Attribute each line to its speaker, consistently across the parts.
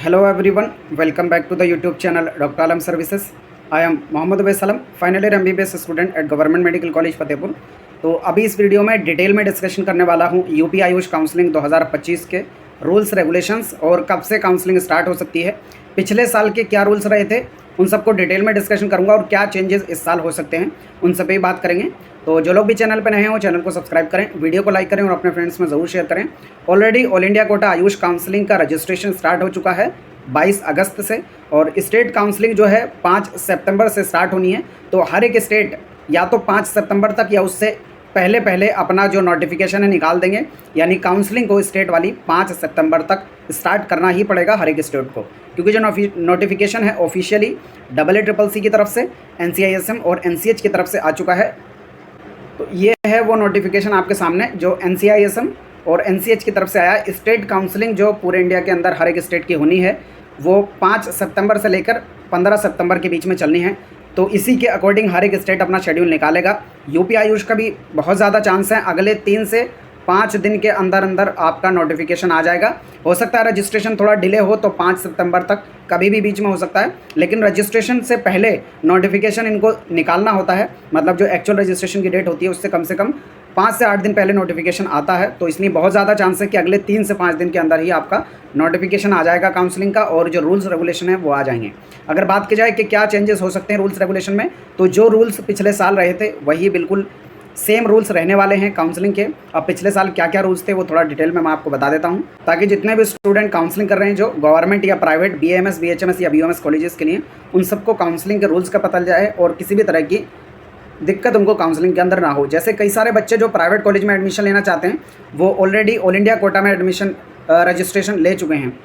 Speaker 1: Hello everyone, welcome back to the YouTube channel Dr. Alam Services. I am Mohammad Uvais Alam, final year MBBS student at government medical college Fatehpur. तो अभी इस video में detail में discussion करने वाला हूँ यूपी आयुष काउंसलिंग 2025 के रूल्स रेगुलेशंस और कब से काउंसलिंग स्टार्ट हो सकती है, पिछले साल के क्या रूल्स रहे थे, उन सबको डिटेल में डिस्कशन करूँगा और क्या चेंजेस इस साल हो सकते हैं उन सब पे बात करेंगे। तो जो लोग भी चैनल पर नए हैं वो चैनल को सब्सक्राइब करें, वीडियो को लाइक करें और अपने फ्रेंड्स में ज़रूर शेयर करें। Already all India quota Ayush counselling का रजिस्ट्रेशन स्टार्ट हो चुका है 22 अगस्त से और स्टेट काउंसलिंग जो है 5 सितंबर से स्टार्ट होनी है। तो हर एक स्टेट या तो 5 सितंबर तक या उससे पहले पहले अपना जो नोटिफिकेशन है निकाल देंगे, यानी काउंसलिंग को स्टेट वाली 5 सितंबर तक स्टार्ट करना ही पड़ेगा हर एक स्टेट को, क्योंकि जो नोटिफिकेशन है ऑफिशियली AACC की तरफ से, NCISM और NCH की तरफ से आ चुका है। तो ये है वो नोटिफिकेशन आपके सामने जो NCISM और NCH की तरफ से आया। स्टेट काउंसलिंग जो पूरे इंडिया के अंदर हर एक स्टेट की होनी है वो 5 सितंबर से लेकर 15 सितंबर के बीच में चलनी है। तो इसी के अकॉर्डिंग हर एक स्टेट अपना शेड्यूल निकालेगा। यूपी आयुष का भी बहुत ज़्यादा चांस है, अगले 3 से 5 दिन के अंदर अंदर आपका नोटिफिकेशन आ जाएगा। हो सकता है रजिस्ट्रेशन थोड़ा डिले हो तो 5 सितंबर तक कभी भी बीच में हो सकता है, लेकिन रजिस्ट्रेशन से पहले नोटिफिकेशन इनको निकालना होता है। मतलब जो एक्चुअल रजिस्ट्रेशन की डेट होती है उससे कम से कम 5 से 8 दिन पहले नोटिफिकेशन आता है। तो इसलिए बहुत ज़्यादा चांस है कि अगले 3 से 5 दिन के अंदर ही आपका नोटिफिकेशन आ जाएगा काउंसलिंग का और जो रूल्स रेगुलेशन है वो आ जाएंगे। अगर बात की जाए कि क्या चेंजेस हो सकते हैं रूल्स रेगुलेशन में, तो जो रूल्स पिछले साल रहे थे वही बिल्कुल सेम रूल्स रहने वाले हैं काउंसलिंग के। अब पिछले साल क्या क्या रूल्स थे वो थोड़ा डिटेल में मैं आपको बता देता हूं, ताकि जितने भी स्टूडेंट काउंसलिंग कर रहे हैं जो गवर्नमेंट या प्राइवेट BAMS BHMS या BUMS कॉलेजेस के लिए, उन सबको काउंसलिंग के रूल्स का पता जाए और किसी भी तरह की दिक्कत उनको काउंसलिंग के अंदर ना हो। जैसे कई सारे बच्चे जो प्राइवेट कॉलेज में एडमिशन लेना चाहते हैं वो ऑलरेडी ऑल इंडिया कोटा में एडमिशन रजिस्ट्रेशन ले चुके हैं।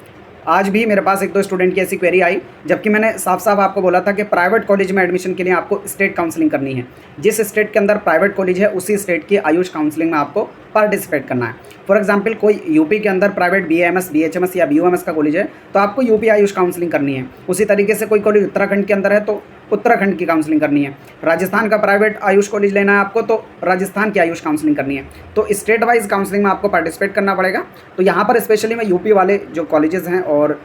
Speaker 1: आज भी मेरे पास 1-2 स्टूडेंट की ऐसी क्वेरी आई, जबकि मैंने साफ साफ आपको बोला था कि प्राइवेट कॉलेज में एडमिशन के लिए आपको स्टेट काउंसलिंग करनी है। जिस स्टेट के अंदर प्राइवेट कॉलेज है उसी स्टेट की आयुष काउंसलिंग में आपको पार्टिसिपेट करना है। फॉर एग्जांपल कोई यूपी के अंदर प्राइवेट BAMS BHMS या BUMS का कॉलेज है तो आपको यूपी आयुष काउंसलिंग करनी है। उसी तरीके से कोई कॉलेज उत्तराखंड के अंदर है तो उत्तराखंड की काउंसलिंग करनी है। राजस्थान का प्राइवेट आयुष कॉलेज लेना है आपको तो राजस्थान की आयुष काउंसलिंग करनी है। तो स्टेट वाइज काउंसलिंग में आपको पार्टिसिपेट करना पड़ेगा। तो यहाँ पर स्पेशली मैं यूपी वाले जो कॉलेजेस हैं और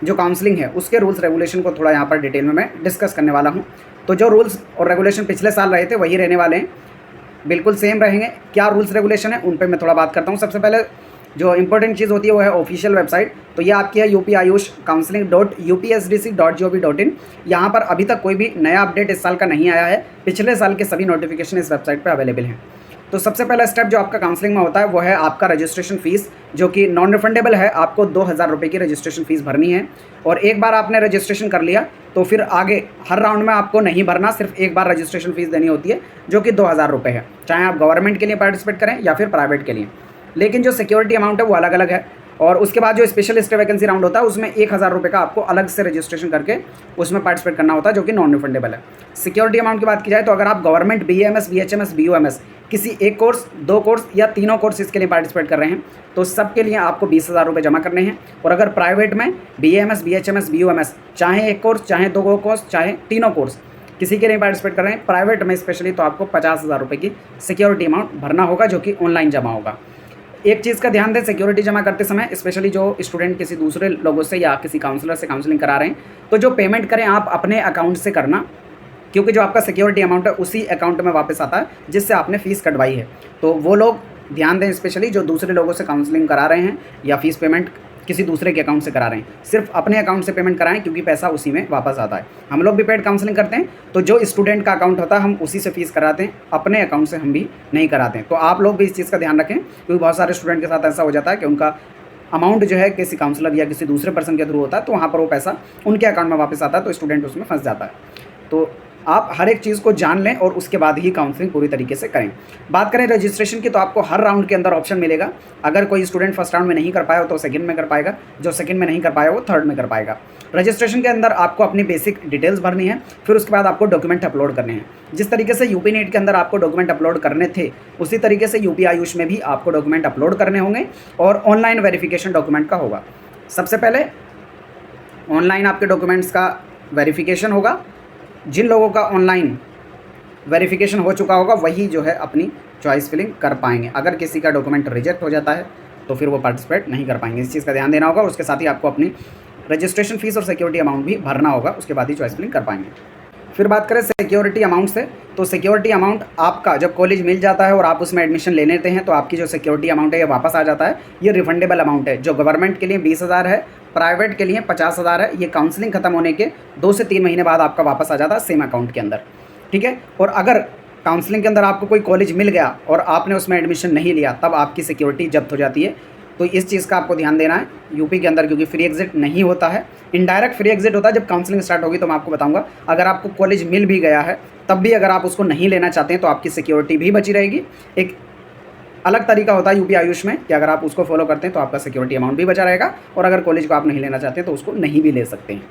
Speaker 1: जो काउंसलिंग है उसके रूल्स रेगुलेशन को थोड़ा यहाँ पर डिटेल में मैं डिस्कस करने वाला हूँ। तो जो रूल्स और रेगुलेशन पिछले साल रहे थे वही रहने वाले हैं, बिल्कुल सेम रहेंगे। क्या रूल्स रेगुलेशन है उन पर मैं थोड़ा बात करता हूँ। सबसे पहले जो इंपॉर्टेंट चीज़ होती है वो है ऑफिशियल वेबसाइट। तो ये आपकी है upayushcounseling.upsdc.gov.in। यहाँ पर अभी तक कोई भी नया अपडेट इस साल का नहीं आया है, पिछले साल के सभी नोटिफिकेशन इस वेबसाइट पर अवेलेबल हैं। तो सबसे पहला स्टेप जो आपका काउंसलिंग में होता है वो है आपका रजिस्ट्रेशन फ़ीस, जो कि नॉन रिफंडेबल है। आपको 2000 रुपये की रजिस्ट्रेशन फ़ीस भरनी है और एक बार आपने रजिस्ट्रेशन कर लिया तो फिर आगे हर राउंड में आपको नहीं भरना, सिर्फ एक बार रजिस्ट्रेशन फ़ीस देनी होती है जो कि 2000 रुपये है, चाहे आप गवर्नमेंट के लिए पार्टिसिपेट करें या फिर प्राइवेट के लिए। लेकिन जो सिक्योरिटी अमाउंट है वो अलग अलग है। और उसके बाद जो स्पेशलिस्ट वैकेंसी राउंड होता है उसमें 1000 रुपये का आपको अलग से रजिस्ट्रेशन करके उसमें पार्टिसिपेट करना होता है, जो कि नॉन रिफंडेबल है। सिक्योरिटी अमाउंट की बात की जाए तो अगर आप गवर्नमेंट BAMS BHMS BUMS किसी एक कोर्स, 2 कोर्स या तीनों कोर्स इसके लिए पार्टिसिपेट कर रहे हैं तो सबके लिए आपको 20,000 रुपये जमा करने हैं। और अगर प्राइवेट में BAMS BHMS BUMS चाहे एक कोर्स, चाहे 2 कोर्स, चाहे तीनों कोर्स किसी के लिए पार्टिसिपेट कर रहे हैं प्राइवेट में स्पेशली, तो आपको 50,000 रुपये की सिक्योरिटी अमाउंट भरना होगा, जो कि ऑनलाइन जमा होगा। एक चीज़ का ध्यान दें, सिक्योरिटी जमा करते समय स्पेशली जो स्टूडेंट किसी दूसरे लोगों से या किसी काउंसलर से काउंसलिंग करा रहे हैं तो जो पेमेंट करें आप अपने अकाउंट से करना, क्योंकि जो आपका सिक्योरिटी अमाउंट है उसी अकाउंट में वापस आता है जिससे आपने फ़ीस कटवाई है। तो वो लोग ध्यान दें, स्पेशली जो दूसरे लोगों से काउंसलिंग करा रहे हैं या फ़ीस पेमेंट किसी दूसरे के अकाउंट से करा रहे हैं, सिर्फ अपने अकाउंट से पेमेंट कराएं, क्योंकि पैसा उसी में वापस आता है। हम लोग भी पेड काउंसलिंग करते हैं तो जो स्टूडेंट का अकाउंट होता है हम उसी से फ़ीस कराते हैं, अपने अकाउंट से हम भी नहीं कराते हैं। तो आप लोग भी इस चीज़ का ध्यान रखें, क्योंकि बहुत सारे स्टूडेंट के साथ ऐसा हो जाता है कि उनका अमाउंट जो है किसी काउंसलर या किसी दूसरे पर्सन के थ्रू होता है तो वहाँ पर वो पैसा उनके अकाउंट में वापस आता है, तो स्टूडेंट उसमें फंस जाता है। तो आप हर एक चीज़ को जान लें और उसके बाद ही काउंसलिंग पूरी तरीके से करें। बात करें रजिस्ट्रेशन की तो आपको हर राउंड के अंदर ऑप्शन मिलेगा। अगर कोई स्टूडेंट फर्स्ट राउंड में नहीं कर पाया हो तो सेकंड में कर पाएगा, जो सेकंड में नहीं कर पाया वो थर्ड में कर पाएगा। रजिस्ट्रेशन के अंदर आपको अपनी बेसिक डिटेल्स भरनी है, फिर उसके बाद आपको डॉक्यूमेंट अपलोड करने हैं। जिस तरीके से यूपी नीट के अंदर आपको डॉक्यूमेंट अपलोड करने थे उसी तरीके से यूपी आयुष में भी आपको डॉक्यूमेंट अपलोड करने होंगे और ऑनलाइन वेरिफिकेशन डॉक्यूमेंट का होगा। सबसे पहले ऑनलाइन आपके डॉक्यूमेंट्स का वेरिफिकेशन होगा। जिन लोगों का ऑनलाइन वेरिफिकेशन हो चुका होगा वही जो है अपनी चॉइस फिलिंग कर पाएंगे। अगर किसी का डॉक्यूमेंट रिजेक्ट हो जाता है तो फिर वो पार्टिसिपेट नहीं कर पाएंगे। इस चीज़ का ध्यान देना होगा। उसके साथ ही आपको अपनी रजिस्ट्रेशन फ़ीस और सिक्योरिटी अमाउंट भी भरना होगा, उसके बाद ही चॉइस फिलिंग कर पाएंगे। फिर बात करें सिक्योरिटी अमाउंट से, तो सिक्योरिटी अमाउंट आपका जब कॉलेज मिल जाता है और आप उसमें एडमिशन ले लेते हैं तो आपकी जो सिक्योरिटी अमाउंट है ये वापस आ जाता है। ये रिफंडेबल अमाउंट है, जो गवर्नमेंट के लिए 20,000 है, प्राइवेट के लिए 50,000 है। ये काउंसलिंग खत्म होने के 2 से 3 महीने बाद आपका वापस आ जाता है सेम अकाउंट के अंदर, ठीक है। और अगर काउंसलिंग के अंदर आपको कोई कॉलेज मिल गया और आपने उसमें एडमिशन नहीं लिया, तब आपकी सिक्योरिटी जब्त हो जाती है। तो इस चीज़ का आपको ध्यान देना है यूपी के अंदर, क्योंकि फ्री एग्जिट नहीं होता है, इनडायरेक्ट फ्री एग्जिट होता है। जब काउंसलिंग स्टार्ट होगी तो मैं आपको बताऊंगा। अगर आपको कॉलेज मिल भी गया है तब भी अगर आप उसको नहीं लेना चाहते हैं तो आपकी सिक्योरिटी भी बची रहेगी। एक अलग तरीका होता है यूपी आयुष में कि अगर आप उसको फॉलो करते हैं तो आपका सिक्योरिटी अमाउंट भी बचा रहेगा, और अगर कॉलेज को आप नहीं लेना चाहते हैं तो उसको नहीं भी ले सकते हैं।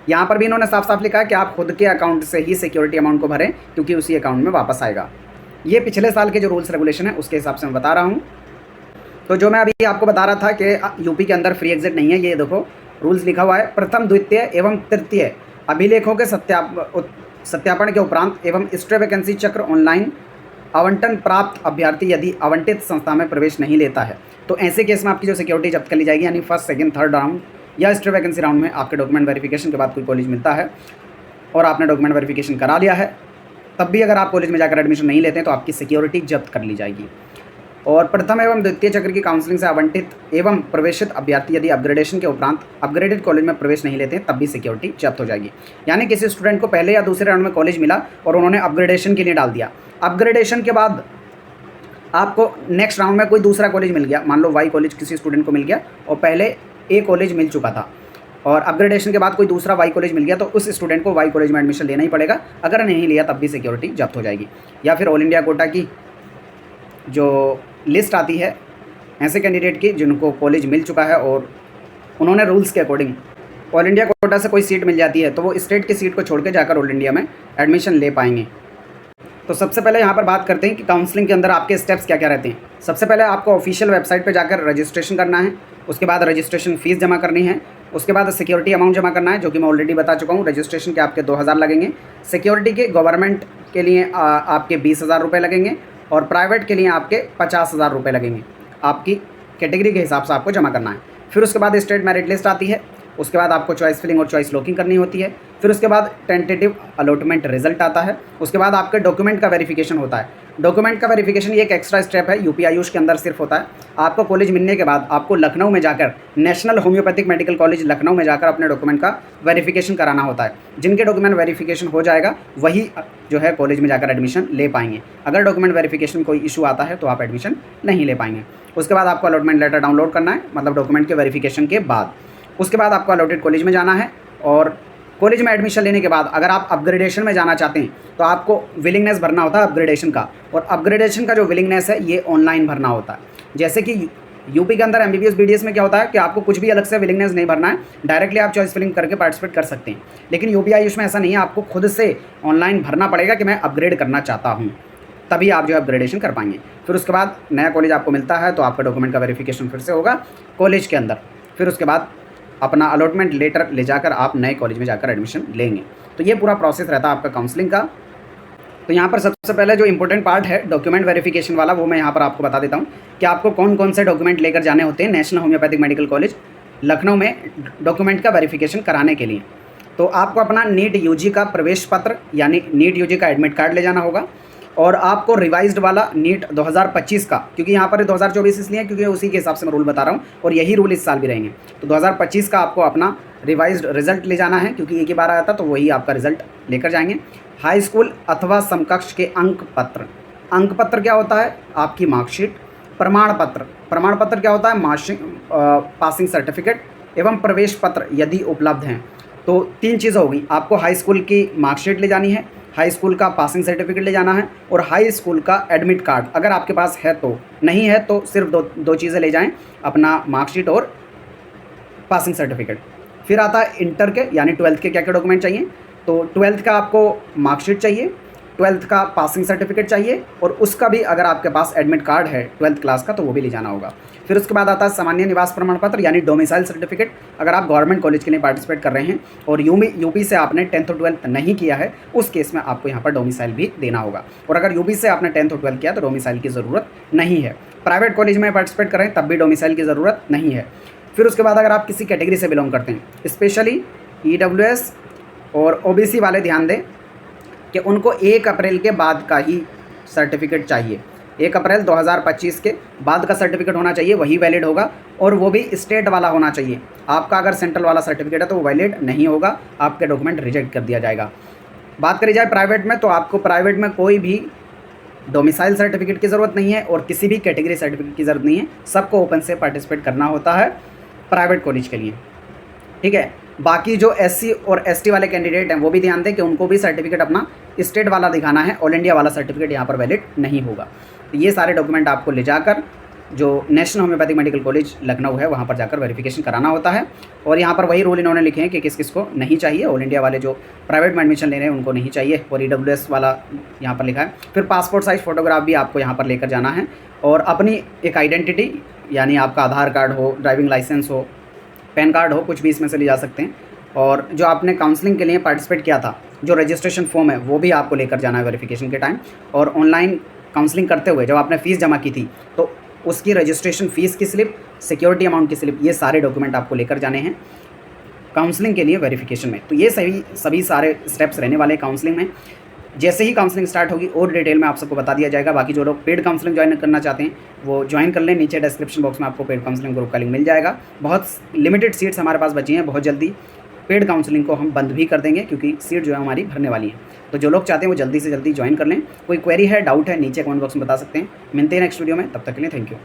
Speaker 1: यहाँ पर भी इन्होंने साफ साफ लिखा है कि आप खुद के अकाउंट से ही सिक्योरिटी अमाउंट को भरें, क्योंकि उसी अकाउंट में वापस आएगा। ये पिछले साल के जो रूल्स रेगुलेशन है उसके हिसाब से मैं बता रहा हूँ। तो जो मैं अभी आपको बता रहा था कि यूपी के अंदर फ्री एग्जिट नहीं है, ये देखो रूल्स लिखा हुआ है। प्रथम, द्वितीय एवं तृतीय अभिलेखों के सत्यापन के उपरांत एवं स्ट्रे वैकेंसी चक्र ऑनलाइन आवंटन प्राप्त अभ्यर्थी यदि आवंटित संस्था में प्रवेश नहीं लेता है तो ऐसे केस में आपकी जो सिक्योरिटी जब्त कर ली जाएगी। यानी फर्स्ट, सेकंड, थर्ड राउंड या स्ट्रे वैकेंसी राउंड में आपके डॉक्यूमेंट वेरिफिकेशन के बाद कोई कॉलेज मिलता है और आपने डॉक्यूमेंट वेरिफिकेशन करा लिया है, तब भी अगर आप कॉलेज में जाकर एडमिशन नहीं लेते हैं तो आपकी सिक्योरिटी जब्त कर ली जाएगी। और प्रथम एवं द्वितीय चक्र की काउंसलिंग से आवंटित एवं प्रवेशित अभ्यर्थी यदि अपग्रेडेशन के उपरांत अपग्रेडेड कॉलेज में प्रवेश नहीं लेते हैं तब भी सिक्योरिटी जब्त हो जाएगी। यानी किसी स्टूडेंट को पहले या दूसरे राउंड में कॉलेज मिला और उन्होंने अपग्रेडेशन के लिए डाल दिया, अपग्रेडेशन के बाद आपको नेक्स्ट राउंड में कोई दूसरा कॉलेज मिल गया, मान लो वाई कॉलेज किसी स्टूडेंट को मिल गया और पहले ए कॉलेज मिल चुका था, और अपग्रेडेशन के बाद कोई दूसरा वाई कॉलेज मिल गया, तो उस स्टूडेंट को वाई कॉलेज में एडमिशन लेना ही पड़ेगा। अगर नहीं लिया तब भी सिक्योरिटी जब्त हो जाएगी। या फिर ऑल इंडिया कोटा की जो लिस्ट आती है ऐसे कैंडिडेट की जिनको कॉलेज मिल चुका है और उन्होंने रूल्स के अकॉर्डिंग ऑल इंडिया कोटा से कोई सीट मिल जाती है, तो वो स्टेट की सीट को छोड़ के जाकर ऑल इंडिया में एडमिशन ले पाएंगे। तो सबसे पहले यहाँ पर बात करते हैं कि काउंसलिंग के अंदर आपके स्टेप्स क्या क्या रहते हैं। सबसे पहले आपको ऑफिशियल वेबसाइट पर जाकर रजिस्ट्रेशन करना है, उसके बाद रजिस्ट्रेशन फ़ीस जमा करनी है, उसके बाद सिक्योरिटी अमाउंट जमा करना है, जो कि मैं ऑलरेडी बता चुका हूँ। रजिस्ट्रेशन के आपके 2,000 लगेंगे, सिक्योरिटी के गवर्नमेंट के लिए आपके 20,000 रुपये लगेंगे, और प्राइवेट के लिए आपके 50,000 रुपये लगेंगे। आपकी कैटेगरी के हिसाब से आपको जमा करना है। फिर उसके बाद स्टेट मेरिट लिस्ट आती है, उसके बाद आपको चॉइस फिलिंग और चॉइस लॉकिंग करनी होती है। फिर उसके बाद टेंटेटिव अलॉटमेंट रिजल्ट आता है, उसके बाद आपके डॉक्यूमेंट का वेरिफिकेशन होता है। डॉक्यूमेंट का वेरिफिकेशन ये एक एक्स्ट्रा स्टेप है, यूपी आयुष के अंदर सिर्फ होता है। आपको कॉलेज मिलने के बाद आपको लखनऊ में जाकर, national homeopathic medical college Lucknow में जाकर अपने डॉक्यूमेंट का वेरिफिकेशन कराना होता है। जिनके डॉक्यूमेंट वेरिफिकेशन हो जाएगा वही जो है कॉलेज में जाकर एडमिशन ले पाएंगे। अगर डॉक्यूमेंट वेरिफिकेशन कोई इशू आता है तो आप एडमिशन नहीं ले पाएंगे। उसके बाद आपको अलॉटमेंट लेटर डाउनलोड करना है, मतलब डॉक्यूमेंट के वेरिफिकेशन के बाद। उसके बाद आपको अलॉटेड कॉलेज में जाना है, और कॉलेज में एडमिशन लेने के बाद अगर आप अपग्रेडेशन में जाना चाहते हैं तो आपको विलिंगनेस भरना होता है अपग्रेडेशन का, और अपग्रेडेशन का जो विलिंगनेस है ये ऑनलाइन भरना होता है। जैसे कि यूपी के अंदर एमबीबीएस बीडीएस में क्या होता है कि आपको कुछ भी अलग से विलिंगनेस नहीं भरना है, डायरेक्टली आप चॉइस फिलिंग करके पार्टिसिपेट कर सकते हैं। लेकिन यूपी आयुष में ऐसा नहीं है, आपको खुद से ऑनलाइन भरना पड़ेगा कि मैं अपग्रेड करना चाहता हूँ, तभी आप जो है अपग्रेडेशन कर पाएंगे। फिर उसके बाद नया कॉलेज आपको मिलता है तो आपका डॉक्यूमेंट का वेरिफिकेशन फिर से होगा कॉलेज के अंदर। फिर उसके बाद अपना अलॉटमेंट लेटर ले जाकर आप नए कॉलेज में जाकर एडमिशन लेंगे। तो ये पूरा प्रोसेस रहता है आपका काउंसलिंग का। तो यहाँ पर सबसे पहले जो इंपॉर्टेंट पार्ट है डॉक्यूमेंट वेरिफिकेशन वाला, वो मैं यहाँ पर आपको बता देता हूँ कि आपको कौन कौन से डॉक्यूमेंट लेकर जाने होते हैं national homeopathic medical college Lucknow में डॉक्यूमेंट का वेरिफिकेशन कराने के लिए। तो आपको अपना नीट यूजी का प्रवेश पत्र यानी नीट यूजी का एडमिट कार्ड ले जाना होगा, और आपको रिवाइज्ड वाला नीट 2025 का, क्योंकि यहाँ पर 2024 इसलिए है क्योंकि उसी के हिसाब से मैं रूल बता रहा हूँ और यही रूल इस साल भी रहेंगे। तो 2025 का आपको अपना रिवाइज्ड रिजल्ट ले जाना है, क्योंकि एक ही बार आया था तो वही आपका रिजल्ट लेकर जाएंगे। हाई स्कूल अथवा समकक्ष के अंक पत्र, अंक पत्र क्या होता है? आपकी मार्कशीट। प्रमाण पत्र, प्रमाण पत्र क्या होता है? पासिंग सर्टिफिकेट एवं प्रवेश पत्र यदि उपलब्ध हैं। तो 3 चीज़ होगी, आपको हाई स्कूल की मार्कशीट ले जानी है, हाई स्कूल का पासिंग सर्टिफिकेट ले जाना है, और हाई स्कूल का एडमिट कार्ड अगर आपके पास है तो, नहीं है तो सिर्फ दो चीज़ें ले जाएं, अपना मार्कशीट और पासिंग सर्टिफिकेट। फिर आता है इंटर के यानी 12th के क्या क्या डॉक्यूमेंट चाहिए। तो 12th का आपको मार्कशीट चाहिए, 12th का पासिंग सर्टिफिकेट चाहिए, और उसका भी अगर आपके पास एडमिट कार्ड है 12th क्लास का तो वो भी ले जाना होगा। फिर उसके बाद आता है सामान्य निवास प्रमाण पत्र यानी डोमिसाइल सर्टिफिकेट। अगर आप गवर्नमेंट कॉलेज के लिए पार्टिसिपेट कर रहे हैं और यूपी से आपने 10th और 12th नहीं किया है, उस केस में आपको यहाँ पर डोमिसाइल भी देना होगा। और अगर यूपी से आपने 10th और 12th किया तो डोमिसाइल की ज़रूरत नहीं है। प्राइवेट कॉलेज में पार्टिसिपेट कर रहे हैं तब भी डोमिसाइल की ज़रूरत नहीं है। फिर उसके बाद अगर आप किसी कैटेगरी से बिलोंग करते हैं, स्पेशली EWS और OBC वाले ध्यान दें कि उनको 1 अप्रैल के बाद का ही सर्टिफिकेट चाहिए। 1 अप्रैल 2025 के बाद का सर्टिफिकेट होना चाहिए, वही वैलिड होगा, और वो भी स्टेट वाला होना चाहिए। आपका अगर सेंट्रल वाला सर्टिफिकेट है तो वो वैलिड नहीं होगा, आपके डॉक्यूमेंट रिजेक्ट कर दिया जाएगा। बात करी जाए प्राइवेट में, तो आपको प्राइवेट में कोई भी डोमिसाइल सर्टिफिकेट की ज़रूरत नहीं है और किसी भी कैटेगरी सर्टिफिकेट की ज़रूरत नहीं है। सबको ओपन से पार्टिसिपेट करना होता है प्राइवेट कॉलेज के लिए, ठीक है। बाकी जो SC और ST वाले कैंडिडेट हैं वो भी ध्यान दें कि उनको भी सर्टिफिकेट अपना स्टेट वाला दिखाना है, ऑल इंडिया वाला सर्टिफिकेट यहाँ पर वैलिड नहीं होगा। तो ये सारे डॉक्यूमेंट आपको ले जाकर जो national homeopathic medical college Lucknow है वहाँ पर जाकर वेरिफिकेशन कराना होता है। और यहाँ पर वही रूल इन्होंने लिखे हैं कि किस किस को नहीं चाहिए। ऑल इंडिया वाले जो प्राइवेट में एडमिशन ले रहे हैं उनको नहीं चाहिए, और EWS वाला यहाँ पर लिखा है। फिर पासपोर्ट साइज़ फ़ोटोग्राफ भी आपको यहाँ पर लेकर जाना है, और अपनी एक आइडेंटिटी, यानी आपका आधार कार्ड हो, ड्राइविंग लाइसेंस हो, पैन कार्ड हो, कुछ भी इसमें से ले जा सकते हैं। और जो आपने काउंसलिंग के लिए पार्टिसिपेट किया था, जो रजिस्ट्रेशन फॉर्म है वो भी आपको लेकर जाना है वेरिफिकेशन के टाइम। और ऑनलाइन काउंसलिंग करते हुए जब आपने फ़ीस जमा की थी तो उसकी रजिस्ट्रेशन फ़ीस की स्लिप, सिक्योरिटी अमाउंट की स्लिप, ये सारे डॉक्यूमेंट आपको लेकर जाने हैं काउंसलिंग के लिए वेरिफिकेशन में। तो ये सभी सारे स्टेप्स रहने वाले काउंसलिंग में। जैसे ही काउंसलिंग स्टार्ट होगी और डिटेल में आप सबको बता दिया जाएगा। बाकी जो लोग पेड काउंसलिंग ज्वाइन करना चाहते हैं वो ज्वाइन कर लें, नीचे डिस्क्रिप्शन बॉक्स में आपको पेड काउंसलिंग ग्रुप का लिंक मिल जाएगा। बहुत लिमिटेड सीट्स हमारे पास बची हैं, बहुत जल्दी पेड काउंसलिंग को हम बंद भी कर देंगे क्योंकि सीट जो है हमारी भरने वाली है। तो जो लोग चाहते हैं वो जल्दी से जल्दी ज्वाइन कर लें। कोई क्वेरी है, डाउट है, नीचे कमेंट बॉक्स में बता सकते हैं। मिलते हैं नेक्स्ट वीडियो में, तब तक के लिए थैंक यू।